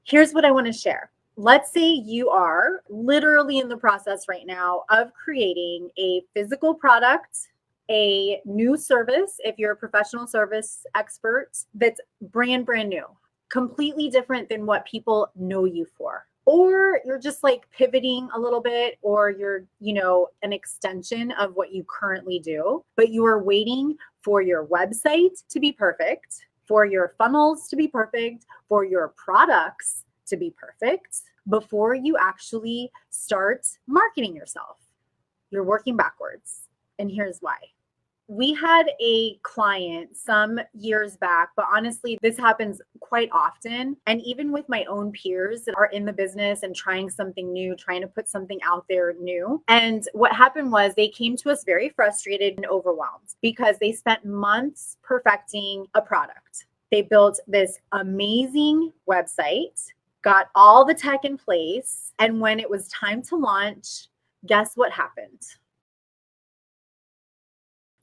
Here's what I want to share. Let's say you are literally in the process right now of creating a physical product, a new service, if you're a professional service expert, that's brand new, completely different than what people know you for. Or you're just like pivoting a little bit, or you're, an extension of what you currently do, but you are waiting for your website to be perfect, for your funnels to be perfect, for your products to be perfect before you actually start marketing yourself. You're working backwards. And here's why. We had a client some years back, but honestly, this happens quite often. And even with my own peers that are in the business and trying something new, trying to put something out there new. And what happened was they came to us very frustrated and overwhelmed because they spent months perfecting a product. They built this amazing website, got all the tech in place. And when it was time to launch, guess what happened?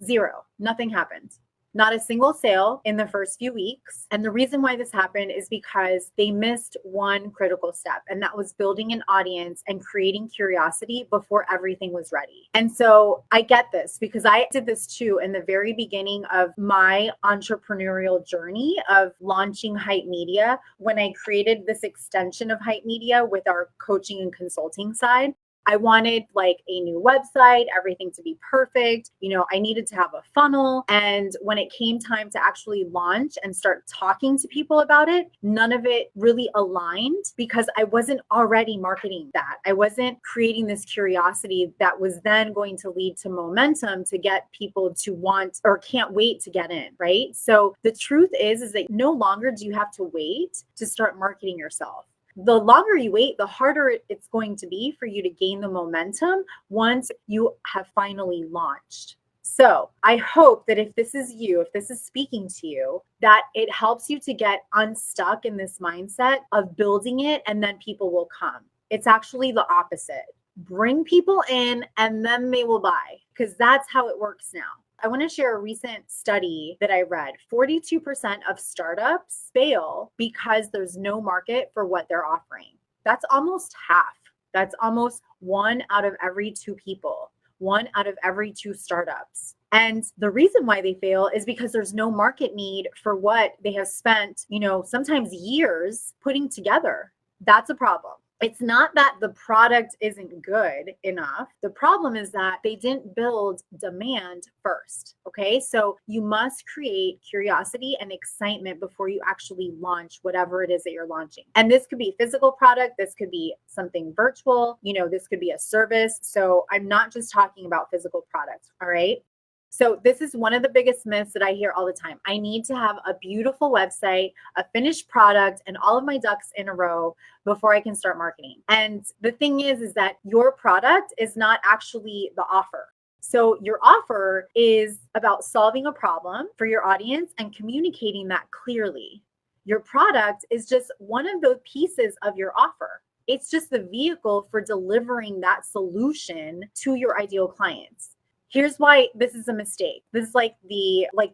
Zero. Nothing happened. Not a single sale in the first few weeks. And the reason why this happened is because they missed one critical step, and that was building an audience and creating curiosity before everything was ready. And so I get this because I did this too in the very beginning of my entrepreneurial journey of launching Hype Media, when I created this extension of Hype Media with our coaching and consulting side. I wanted like a new website, everything to be perfect. I needed to have a funnel. And when it came time to actually launch and start talking to people about it, none of it really aligned because I wasn't already marketing that. I wasn't creating this curiosity that was then going to lead to momentum to get people to want or can't wait to get in, right? So the truth is that no longer do you have to wait to start marketing yourself. The longer you wait, the harder it's going to be for you to gain the momentum once you have finally launched. So I hope that if this is you, if this is speaking to you, that it helps you to get unstuck in this mindset of building it and then people will come. It's actually the opposite. Bring people in and then they will buy, because that's how it works now. I want to share a recent study that I read. 42% of startups fail because there's no market for what they're offering. That's almost half. That's almost 1 out of every 2 people, 1 out of every 2 startups. And the reason why they fail is because there's no market need for what they have spent, sometimes years putting together. That's a problem. It's not that the product isn't good enough. The problem is that they didn't build demand first. Okay. So you must create curiosity and excitement before you actually launch whatever it is that you're launching. And this could be a physical product. This could be something virtual. This could be a service. So I'm not just talking about physical products. All right. So this is one of the biggest myths that I hear all the time. I need to have a beautiful website, a finished product, and all of my ducks in a row before I can start marketing. And the thing is that your product is not actually the offer. So your offer is about solving a problem for your audience and communicating that clearly. Your product is just one of those pieces of your offer. It's just the vehicle for delivering that solution to your ideal clients. Here's why this is a mistake. This is like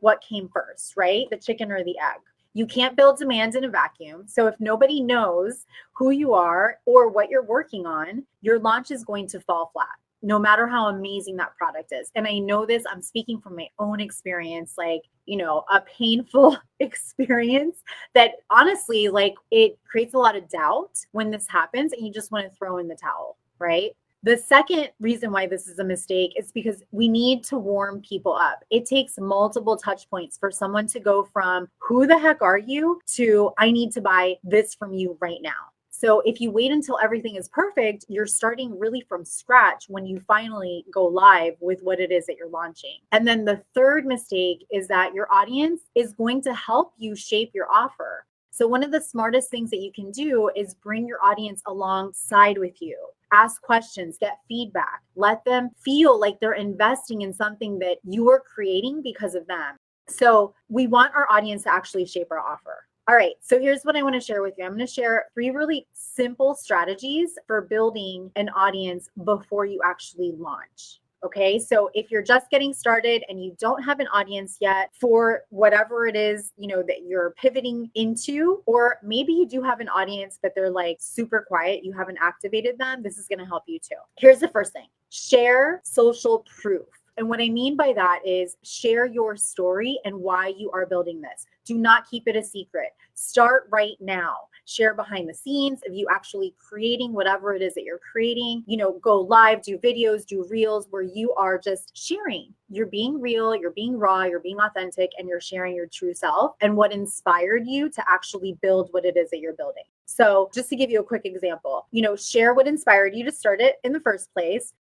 what came first, right? The chicken or the egg. You can't build demand in a vacuum. So if nobody knows who you are or what you're working on, your launch is going to fall flat, no matter how amazing that product is. And I know this, I'm speaking from my own experience, a painful experience that honestly, it creates a lot of doubt when this happens and you just want to throw in the towel, right? The second reason why this is a mistake is because we need to warm people up. It takes multiple touch points for someone to go from who the heck are you to I need to buy this from you right now. So if you wait until everything is perfect, you're starting really from scratch when you finally go live with what it is that you're launching. And then the third mistake is that your audience is going to help you shape your offer. So one of the smartest things that you can do is bring your audience alongside with you. Ask questions, get feedback, let them feel like they're investing in something that you are creating because of them. So we want our audience to actually shape our offer. All right, so here's what I want to share with you. I'm going to share 3 really simple strategies for building an audience before you actually launch. Okay, so if you're just getting started and you don't have an audience yet for whatever it is, that you're pivoting into, or maybe you do have an audience, but they're like super quiet, you haven't activated them, this is going to help you too. Here's the first thing: share social proof. And what I mean by that is share your story and why you are building this. Do not keep it a secret. Start right now. Share behind the scenes of you actually creating whatever it is that you're creating. Go live, do videos, do reels where you are just sharing. You're being real, you're being raw, you're being authentic, and you're sharing your true self and what inspired you to actually build what it is that you're building. So just to give you a quick example, share what inspired you to start it in the first place.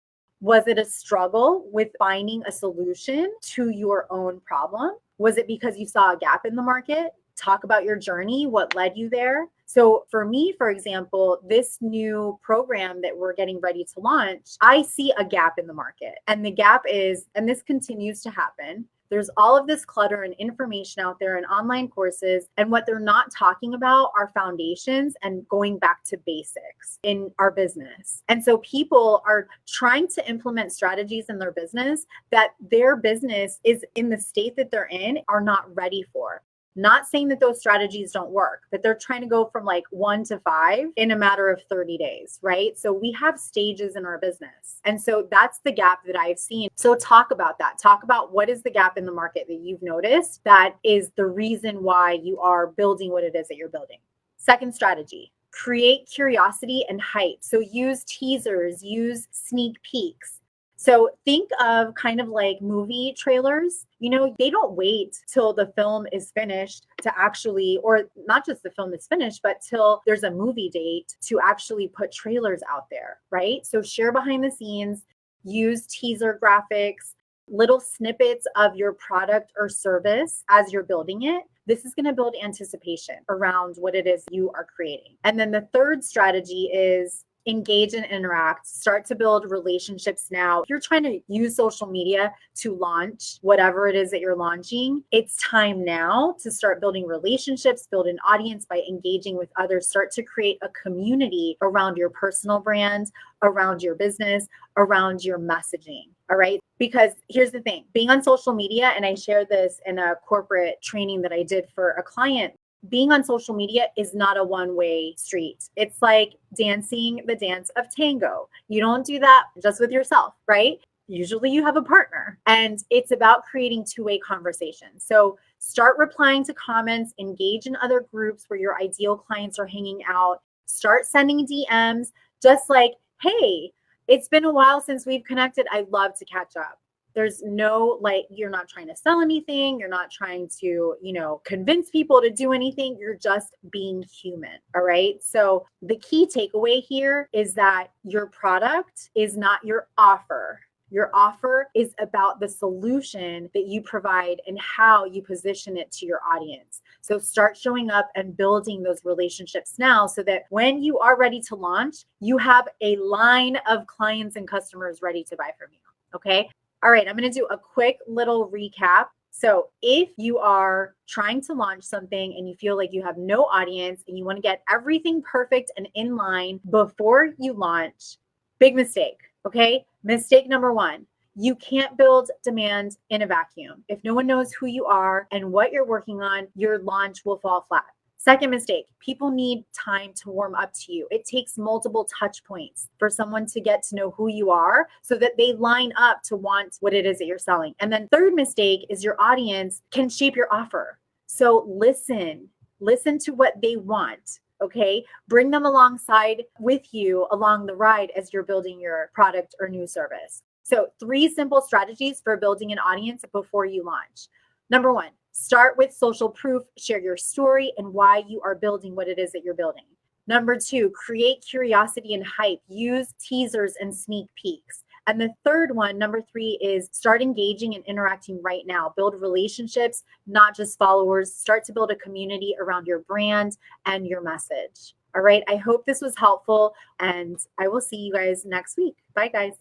Was it a struggle with finding a solution to your own problem? Was it because you saw a gap in the market? Talk about your journey, what led you there. So for me, for example, this new program that we're getting ready to launch, I see a gap in the market. And the gap is, and this continues to happen, there's all of this clutter and information out there and online courses. And what they're not talking about are foundations and going back to basics in our business. And so people are trying to implement strategies in their business that their business is in the state that they're in are not ready for. Not saying that those strategies don't work, but they're trying to go from like 1 to 5 in a matter of 30 days, right? So we have stages in our business. And so that's the gap that I've seen. So talk about that. Talk about what is the gap in the market that you've noticed that is the reason why you are building what it is that you're building. Second strategy: create curiosity and hype. So use teasers, use sneak peeks. So think of kind of like movie trailers. They don't wait till the film is finished to actually, or not just the film is finished, but till there's a movie date to actually put trailers out there, right? So share behind the scenes, use teaser graphics, little snippets of your product or service as you're building it. This is going to build anticipation around what it is you are creating. And then the third strategy is engage and interact. Start to build relationships now. If you're trying to use social media to launch whatever it is that you're launching, it's time now to start building relationships, build an audience by engaging with others. Start to create a community around your personal brand, around your business, around your messaging. All right. Because here's the thing: being on social media, and I shared this in a corporate training that I did for a client, being on social media is not a one-way street. It's like dancing the dance of tango. You don't do that just with yourself, right? Usually you have a partner, and it's about creating two-way conversations. So start replying to comments, engage in other groups where your ideal clients are hanging out, start sending DMs, just like, hey, it's been a while since we've connected. I'd love to catch up. There's no, like, you're not trying to sell anything. You're not trying to, convince people to do anything. You're just being human. All right. So the key takeaway here is that your product is not your offer. Your offer is about the solution that you provide and how you position it to your audience. So start showing up and building those relationships now so that when you are ready to launch, you have a line of clients and customers ready to buy from you. Okay. All right. I'm going to do a quick little recap. So if you are trying to launch something and you feel like you have no audience and you want to get everything perfect and in line before you launch, big mistake. Okay. Mistake number 1. You can't build demand in a vacuum. If no one knows who you are and what you're working on, your launch will fall flat. Second mistake: people need time to warm up to you. It takes multiple touch points for someone to get to know who you are so that they line up to want what it is that you're selling. And then third mistake is your audience can shape your offer. So listen to what they want. Okay. Bring them alongside with you along the ride as you're building your product or new service. So 3 simple strategies for building an audience before you launch. Number 1, start with social proof. Share your story and why you are building what it is that you're building. Number 2, create curiosity and hype. Use teasers and sneak peeks. And the third one, number 3, is start engaging and interacting right now. Build relationships, not just followers. Start to build a community around your brand and your message. All right. I hope this was helpful, and I will see you guys next week. Bye, guys.